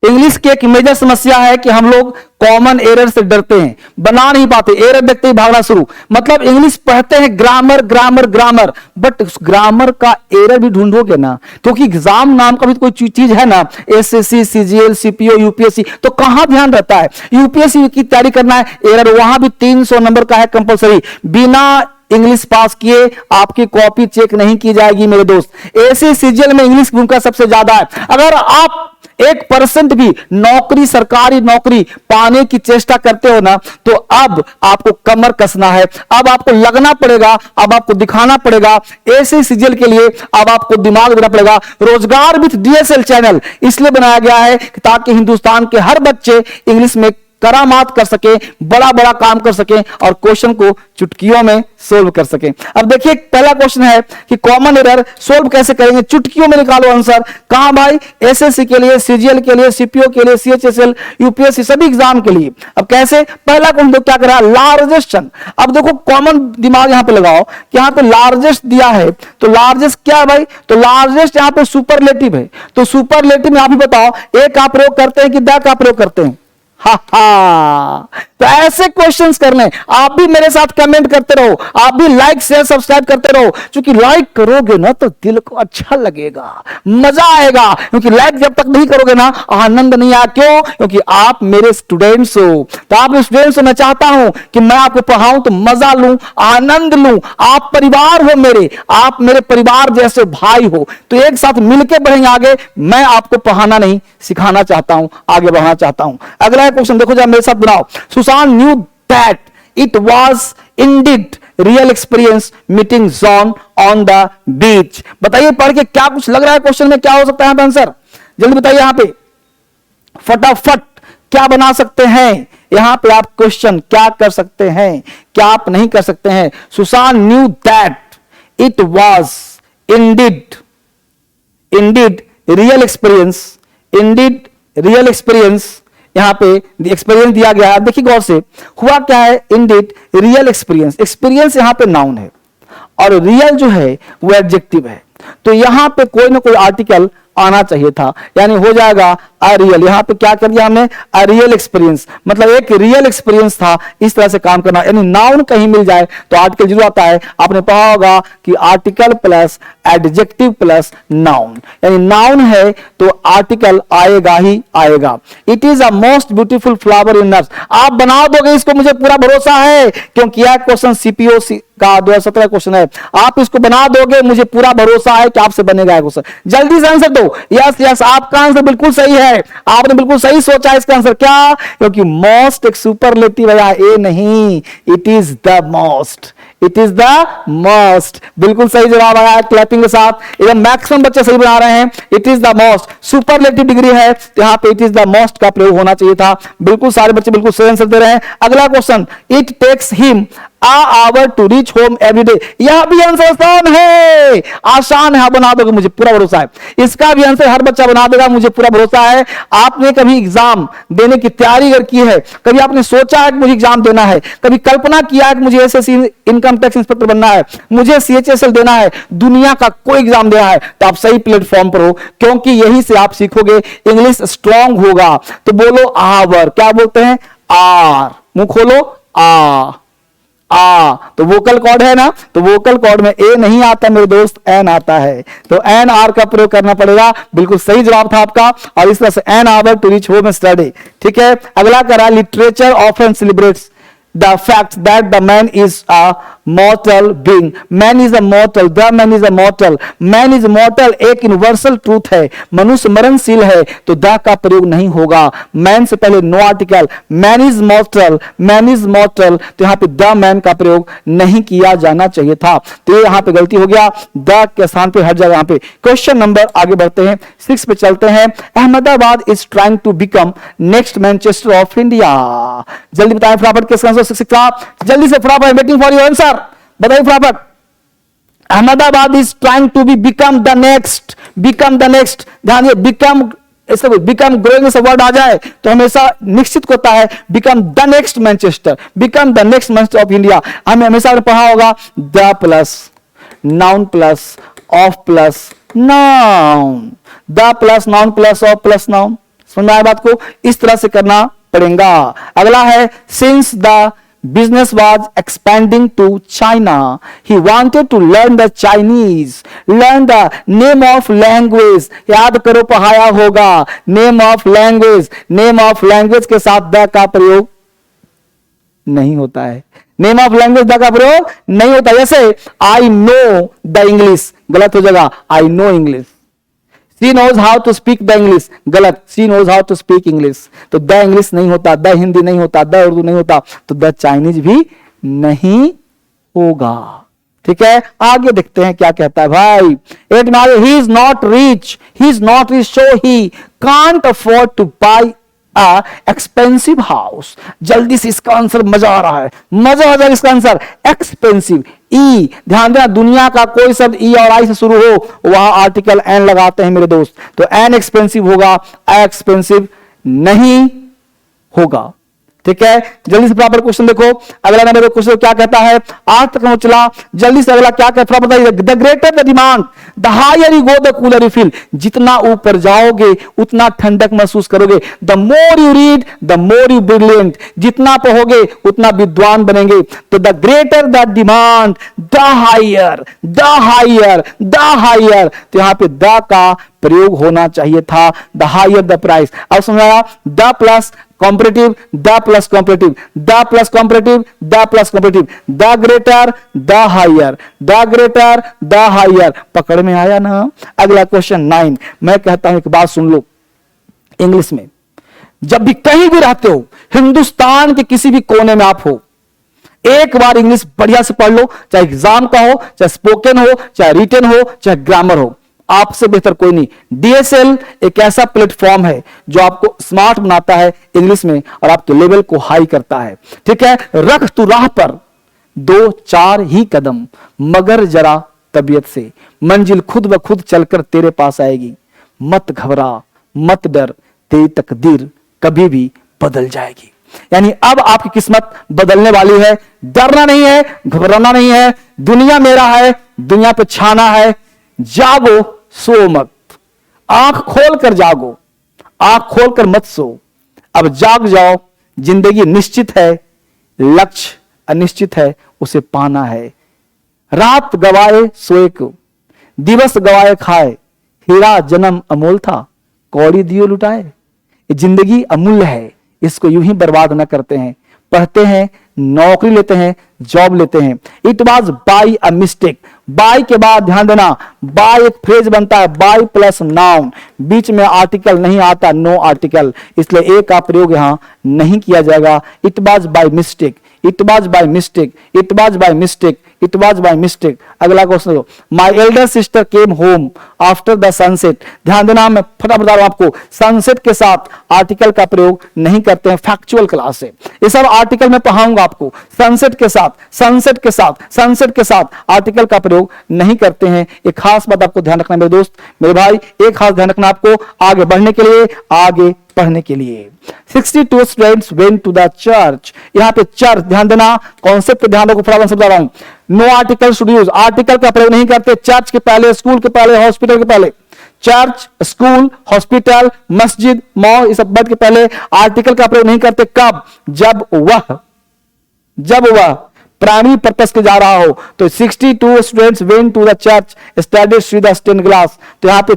English की एक major समस्या है कि हम लोग कॉमन एरर से डरते हैं, बना नहीं पाते, एरर देखते ही भागना शुरू। मतलब इंग्लिश पढ़ते हैं ग्रामर ग्रामर ग्रामर, बट उस ग्रामर का एरर भी ढूंढोगे ना, क्योंकि एग्जाम नाम का भी कोई चीज है ना, एसएससी, सीजीएल, सीपीओ, यूपीएससी, तो कहां ध्यान रहता है। यूपीएससी की तैयारी करना है, एरर वहां भी 300 नंबर का है कंपलसरी, बिना इंग्लिश पास किए आपकी कॉपी चेक नहीं की जाएगी मेरे दोस्त। ऐसे सीजीएल में इंग्लिश की भूमिका सबसे ज्यादा है। अगर आप 1% भी नौकरी, सरकारी नौकरी पाने की चेष्टा करते हो ना, तो अब आपको कमर कसना है, अब आपको लगना पड़ेगा, अब आपको दिखाना पड़ेगा। ऐसे सीजीएल के लिए अब आपको दिमाग देना पड़ेगा। रोजगार विद डीएसएल चैनल इसलिए बनाया गया है ताकि हिंदुस्तान के हर बच्चे इंग्लिश में करामात कर सके, बड़ा बड़ा काम कर सके और क्वेश्चन को चुटकियों में सोल्व कर सके। अब देखिए पहला क्वेश्चन है कि कॉमन एरर सोल्व कैसे करेंगे, चुटकियों में निकालो आंसर। कहां भाई, एसएससी के लिए, सीजीएल के लिए, सीपीओ के लिए, सीएचएसएल, यूपीएससी, सभी एग्जाम के लिए। अब कैसे, पहला क्वेश्चन क्या कर रहा है, लार्जेस्ट चंक। अब देखो कॉमन दिमाग यहां पे लगाओ कि यहां पे लार्जेस्ट दिया है, तो लार्जेस्ट क्या है भाई, तो लार्जेस्ट यहां पे सुपरलेटिव है, तो सुपरलेटिव में आप ही बताओ, ए का प्रयोग करते हैं कि द का प्रयोग करते हैं। हा हा, तो ऐसे क्वेश्चंस करने, आप भी मेरे साथ कमेंट करते रहो, आप भी लाइक शेयर सब्सक्राइब करते रहो, क्योंकि लाइक करोगे ना तो दिल को अच्छा लगेगा, मजा आएगा। क्योंकि लाइक जब तक नहीं करोगे ना आनंद नहीं आया। क्यों, क्योंकि आप मेरे स्टूडेंट्स हो, तो आप स्टूडेंट्स हो, मैं चाहता हूं कि मैं आपको पढ़ाऊं तो मजा लूं, आनंद लूं। आप परिवार हो मेरे, आप मेरे परिवार जैसे भाई हो, तो एक साथ मिलकर बढ़ेंगे आगे। मैं आपको पढ़ाना नहीं, सिखाना चाहता हूं, आगे बढ़ाना चाहता हूं। अगला क्वेश्चन देखो, जब मेरे साथ बनाओ। Sushant knew that it was Indeed real experience meeting John on the beach. बताइए पढ़ के क्या कुछ लग रहा है क्वेश्चन में, क्या हो सकता है आंसर, जल्दी बताइए। यहां पे फटाफट क्या बना सकते हैं, यहां पे आप क्वेश्चन क्या कर सकते हैं, क्या आप नहीं कर सकते हैं। Sushant knew that it was Indeed real experience, Indeed real experience, यहां पे एक्सपीरियंस दिया गया है। देखिए गौर से, हुआ क्या है, इंडीड रियल एक्सपीरियंस, एक्सपीरियंस यहां पे नाउन है और रियल जो है वो एडजेक्टिव है, तो यहां पे कोई ना कोई आर्टिकल आना चाहिए था, यानी हो जाएगा अ रियल। यहां पे क्या कर दिया हमने, अ रियल एक्सपीरियंस, मतलब एक रियल एक्सपीरियंस था। इस तरह से काम करना, यानी नाउन कहीं मिल जाए तो आर्टिकल जरूर आता है। आपने पढ़ा होगा कि article plus adjective plus noun, यानी नाउन है तो आर्टिकल आएगा ही आएगा। It is a most beautiful flower in nurse. आप बना दोगे इसको, मुझे पूरा भरोसा है, क्योंकि यह क्वेश्चन सीपीओ का 2017 क्वेश्चन है। आप इसको बना दोगे, मुझे पूरा भरोसा है कि आपसे बनेगा क्वेश्चन। जल्दी से आंसर दो। यस यस, आपका आंसर बिल्कुल सही है, आपने बिल्कुल सही सोचा इसका आंसर। क्या, क्योंकि मोस्ट एक सुपरलेटिव है, ए नहीं, it is the most, it is the most. बिल्कुल सही जवाब आया है क्लैपिंग के साथ, एकदम मैक्सिमम बच्चे सही बना रहे हैं। It is the most, superlative degree है तो यहां पे इट इज द मोस्ट का प्रयोग होना चाहिए था। बिल्कुल सारे बच्चे बिल्कुल सही आंसर दे रहे हैं। अगला question, it takes him hour to reach home every day. यह भी आंसर आसान है, आसान है, आप बना दोगे, मुझे पूरा भरोसा है। इसका भी आंसर हर बच्चा बना देगा, मुझे पूरा भरोसा है। आपने कभी एग्जाम देने की तैयारी अगर की है, कभी आपने सोचा है कि मुझे एग्जाम देना है, कभी कल्पना किया है कि मुझे एसएससी इनकम टैक्स इंस्पेक्टर बनना है, मुझे सीएचएसएल देना है, दुनिया का कोई एग्जाम देना है, तो आप सही प्लेटफॉर्म पर हो, क्योंकि यहीं से आप सीखोगे, इंग्लिश स्ट्रांग होगा। तो बोलो आवर, क्या बोलते हैं, आर, मुंह खोलो, तो वोकल कॉर्ड है ना, तो वोकल कॉर्ड में ए नहीं आता मेरे दोस्त, एन आता है, तो एन आर का प्रयोग करना पड़ेगा। बिल्कुल सही जवाब था आपका, और इस तरह से an hour to reach home study. ठीक है, अगला करा, literature often celebrates the fact that the man is a mortal being. Man is a mortal, the man is a mortal, man is mortal एक यूनिवर्सल ट्रूथ है, मनुष्य मरणशील है, तो the का प्रयोग नहीं होगा। मैन से पहले no article, man is mortal, man is mortal, तो यहां पे द मैन का प्रयोग नहीं किया जाना चाहिए था, तो ये यहां पे गलती हो गया, द के स्थान पे हट जाएगा यहां पे। क्वेश्चन नंबर, आगे बढ़ते हैं, 6 पे चलते हैं। Ahmedabad is trying to become next Manchester of India. जल्दी बताएं फटाफट किसका आंसर, जल्दी से फटाफट, वेटिंग फॉर योर आंसर, बताइए फटाफट। Ahmedabad is trying to be become the next, become the next, ध्यान दिए, बिकम, ऐसे बिकम ग्रोइंग से वर्ड आ जाए तो हमेशा निश्चित होता है become the next Manchester, become the next Manchester of India. हमें हमेशा पढ़ा होगा the plus noun plus of plus noun, the plus noun plus of plus noun, समझ में आया बात को? इस तरह से करना पड़ेगा। अगला है since the business was expanding to China, he wanted to learn the Chinese, learn the name of language। याद करो पढ़ाया होगा, name of language, name of language के साथ द का प्रयोग नहीं होता है, नेम ऑफ लैंग्वेज द का प्रयोग नहीं होता। जैसे आई नो द इंग्लिश, गलत हो जाएगा I know English. She knows how to speak the English, गलत, she knows how to speak English. तो द इंग्लिश नहीं होता, द हिंदी नहीं होता, द उर्दू नहीं होता, तो द चाइनीज भी नहीं होगा। ठीक है, आगे देखते हैं क्या कहता है भाई। एट में आगे he is not rich, he is not rich so he can't afford two by expensive house. जल्दी से इसका आंसर, मजा आ रहा है, मजा आ जाएगा इसका आंसर। एक्सपेंसिव, ई, ध्यान देना दुनिया का कोई शब्द ई और आई से शुरू हो वहां आर्टिकल एन लगाते हैं मेरे दोस्त, तो एन एक्सपेंसिव होगा, एक्सपेंसिव नहीं होगा। ठीक है, जल्दी से प्रॉपर क्वेश्चन देखो। अगला नंबर क्वेश्चन क्या कहता है, 8 तक चला, जल्दी से अगला क्या कहता है बताइए। The greater the demand the higher you go the cooler you feel. जितना ऊपर जाओगे उतना ठंडक महसूस करोगे। The more you read the more you brilliant. जितना पढ़ोगे उतना विद्वान बनेंगे। तो the greater the demand the higher, the higher, the higher, तो यहां पे द का प्रयोग होना चाहिए था, द हायर द प्राइस। अब समझाया, the plus comparative, the plus comparative, the plus comparative, the plus comparative, the greater the higher, the greater the higher. पकड़ में आया ना। अगला क्वेश्चन 9, मैं कहता हूं एक बात सुन लो। इंग्लिश में जब भी कहीं भी रहते हो, हिंदुस्तान के किसी भी कोने में आप हो, एक बार इंग्लिश बढ़िया से पढ़ लो, चाहे एग्जाम का हो, चाहे स्पोकन हो, चाहे रिटन हो, चाहे ग्रामर हो, आपसे बेहतर कोई नहीं। डीएसएल एक ऐसा प्लेटफॉर्म है जो आपको स्मार्ट बनाता है इंग्लिश में और आपके लेवल को हाई करता है। ठीक है, रख तू राह पर 2-4 ही कदम, मगर जरा तबीयत से, मंजिल खुद ब खुद चलकर तेरे पास आएगी। मत घबरा, मत डर, तेरी तकदीर कभी भी बदल जाएगी। यानी अब आपकी किस्मत बदलने वाली है। डरना नहीं है, घबराना नहीं है। दुनिया मेरा है, दुनिया पे छाना है। जागो, सो मत, आंख खोलकर जागो, आंख खोलकर मत सो। अब जाग जाओ, जिंदगी निश्चित है, लक्ष्य अनिश्चित है, उसे पाना है। रात गवाए सोए को, दिवस गवाए खाए, हीरा जन्म अमोल था, कौड़ी दियो लुटाए। ये जिंदगी अमूल्य है, इसको यूं ही बर्बाद न करते हैं। पढ़ते हैं, नौकरी लेते हैं, जॉब लेते हैं। It was by a mistake. By के बाद ध्यान देना, बाय एक फ्रेज बनता है, बाय प्लस नाउन, बीच में आर्टिकल नहीं आता, नो आर्टिकल, इसलिए ए का प्रयोग यहां नहीं किया जाएगा। It was by mistake, it was by mistake, it was by mistake, it was by mistake. अगला क्वेश्चन देखो, my elder sister came home after the sunset. ध्यान देना, मैं फटाफट बता रहा हूं आपको, सनसेट के साथ आर्टिकल का प्रयोग नहीं करते हैं, फैक्चुअल क्लास से ये सब आर्टिकल में पढ़ाऊंगा आपको। सनसेट के साथ, सनसेट के साथ, सनसेट के साथ आर्टिकल का प्रयोग नहीं करते हैं। एक खास बात आपको ध्यान रखना मेरे दोस्त, मेरे भाई, एक खास ध्यान रखना आपको आगे बढ़ने के लिए, आगे पढ़ने के लिए। 62 students went to the church. यहां पे चर्च, ध्यान देना, कॉन्सेप्ट ध्यान रखो, फटाफट समझा रहा हूं। No article should use, article का प्रयोग नहीं करते चर्च के पहले, स्कूल के पहले, हॉस्पिटल के पहले। चर्च, स्कूल, हॉस्पिटल, मस्जिद, मॉल, इस सब के पहले आर्टिकल का प्रयोग नहीं करते। कब? जब वह प्राइमरी पर्पस के जा रहा हो। तो 62 students went to the church studied through the stain glass. तो यहां पे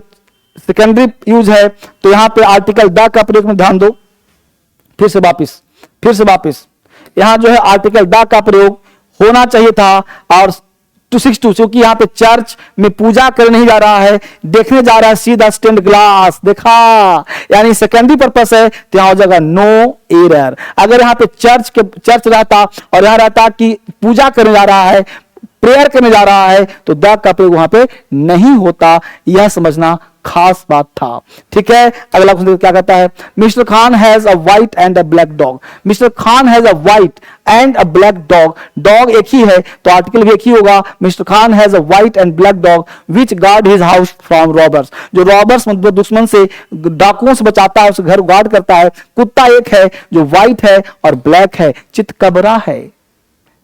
सेकेंडरी यूज है, तो यहां पे आर्टिकल द का प्रयोग में ध्यान दो। फिर से वापस यहां जो है आर्टिकल द का प्रयोग होना चाहिए था। और 262 क्योंकि यहां पे चर्च में पूजा करने नहीं जा रहा है, देखने जा रहा है, सी द स्टेन्ड ग्लास, देखा, यानी सेकेंडरी पर्पस है, तो यहां हो जाएगा नो एरर। अगर यहां पे चर्च रहता और यहां रहता कि पूजा करने जा रहा है, प्रेयर करने जा रहा है, तो द का प्रयोग वहां पे नहीं होता। यह समझना खास बात था। ठीक है, अगला क्वेश्चन क्या कहता है, mister Khan has a white and a black dog. Mister Khan has a white and a black dog. Dog एक ही है तो आर्टिकल भी एक ही होगा। Mister Khan has a white and black dog which guard his house from robbers. जो robbers मतलब दुश्मन से, डाकुओं से बचाता है, उसे घर गार्ड करता है। कुत्ता एक है जो व्हाइट है और ब्लैक है, चितकबरा है।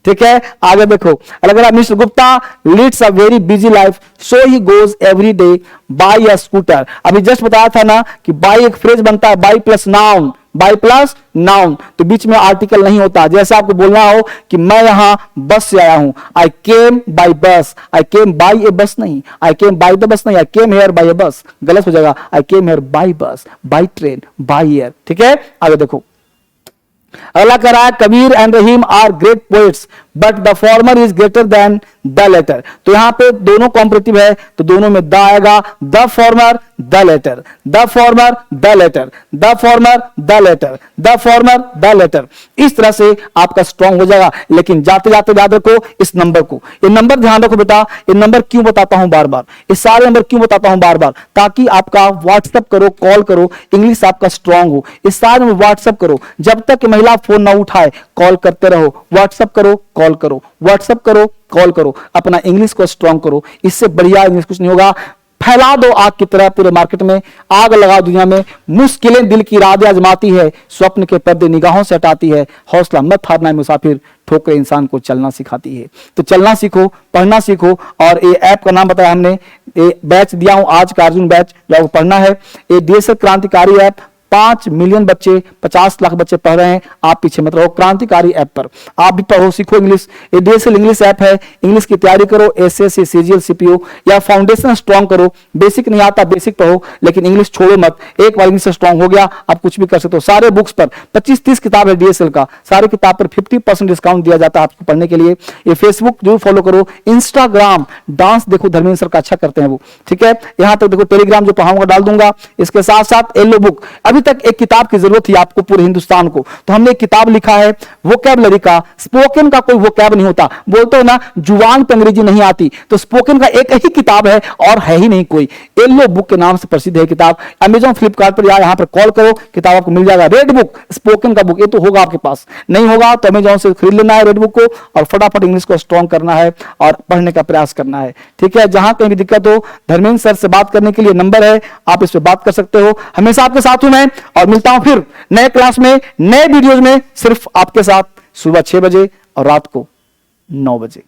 ठीक है, आगे देखो, अगर mister Gupta leads a very busy life so he goes every day by a scooter. अभी जस्ट बताया था ना कि बाय एक फ्रेज बनता है by plus noun, by plus noun, तो बीच में आर्टिकल नहीं होता। जैसे आपको बोलना हो कि मैं यहां बस से आया हूं, आई केम बाय बस, आई केम बाय ए बस नहीं, आई केम बाय द बस नहीं, आई केम हेयर बाय ए बस, गलत हो जाएगा, I came here by bus, by train, by air. ठीक है, आगे देखो, अगला कह रहा है Kabir and Rahim are great poets but the former is greater than the latter. तो यहां पे दोनों कॉम्परेटिव है तो दोनों में द आएगा, the former the latter, the former the latter, the former the latter, the former the latter. इस तरह से आपका स्ट्रांग हो जाएगा। लेकिन जाते जाते याद रखो इस नंबर को, ये नंबर ध्यान रखो बेटा। ये नंबर क्यों बताता हूं बार बार, ये सारे नंबर क्यों बताता हूं बार बार, ताकि आपका व्हाट्सएप करो, कॉल करो, इंग्लिश आपका स्ट्रांग हो। इस सारे में व्हाट्सएप करो, जब तक महिला फोन ना उठाए कॉल करते रहो, व्हाट्सएप करो, कॉल करो, व्हाट्सएप करो, कॉल करो, अपना इंग्लिश को स्ट्रांग करो। इससे बढ़िया इंग्लिश कुछ नहीं होगा। फैला दो आग की तरह पूरे मार्केट में, आग लगा दुनिया में। मुश्किलें दिल की राह आजमाती है, स्वप्न के पर्दे निगाहों से हटाती है। हौसला मत हारना मुसाफिर, ठोकर इंसान को चलना सिखाती है। तो चलना सीखो, पढ़ना सीखो। और ये ऐप का नाम बताया हमने, ये बैच दिया हूं आज का अर्जुन बैच, जो आपको पढ़ना है। ये डीएसएल क्रांतिकारी ऐप, 5 मिलियन बच्चे, 50 लाख बच्चे पढ़ रहे हैं। आप पीछे मत रहो, क्रांतिकारी ऐप पर आप भी पढ़ो, सीखो इंग्लिश। ये डीएसएल इंग्लिश ऐप है, इंग्लिश की तैयारी करो, एसएससी, सीजीएल, सीपीओ या फाउंडेशन स्ट्रांग करो। बेसिक नहीं आता, बेसिक पढ़ो, लेकिन इंग्लिश छोड़ो मत। एक बार इंग्लिश स्ट्रांग हो गया, आप कुछ भी कर सकते हो। सारे बुक्स पर 25-30 किताब है डीएसएल का, सारे किताब पर 50% डिस्काउंट दिया जाता है आपको पढ़ने के लिए। ये फेसबुक जरूर फॉलो करो, इंस्टाग्राम डांस देखो, धर्मेंद्र सर का अच्छा करते हैं वो, ठीक है। यहां तक देखो, टेलीग्राम जो पढ़ाऊंगा डाल दूंगा। इसके साथ साथ येलो बुक, अभी तक एक किताब की जरूरत थी आपको पूरे हिंदुस्तान को, तो हमने एक किताब लिखा है वोकैबुलरी का। स्पोकन का कोई वोकैब नहीं होता, बोलते हो ना जुबान पे अंग्रेजी नहीं आती, तो स्पोकन का एक ही किताब है और है ही नहीं कोई। येलो बुक के नाम से प्रसिद्ध है किताब। अमेजॉन, फ्लिपकार्ट पर या यहां पर कॉल करो, किताब आपको मिल जाएगा। रेड बुक, स्पोकन का बुक, ये तो होगा आपके पास, नहीं होगा तो अमेजॉन से खरीद लेना है रेड बुक को, और फटाफट इंग्लिश को स्ट्रॉन्ग करना है और पढ़ने का प्रयास करना है, ठीक है। जहां कहीं भी दिक्कत हो, धर्मेंद्र सर से बात करने के लिए नंबर है, आप इस पर बात कर सकते हो। हमेशा आपके साथ हूं मैं, और मिलता हूं फिर नए क्लास में, नए वीडियोज में, सिर्फ आपके साथ, सुबह 6 बजे और रात को 9 बजे।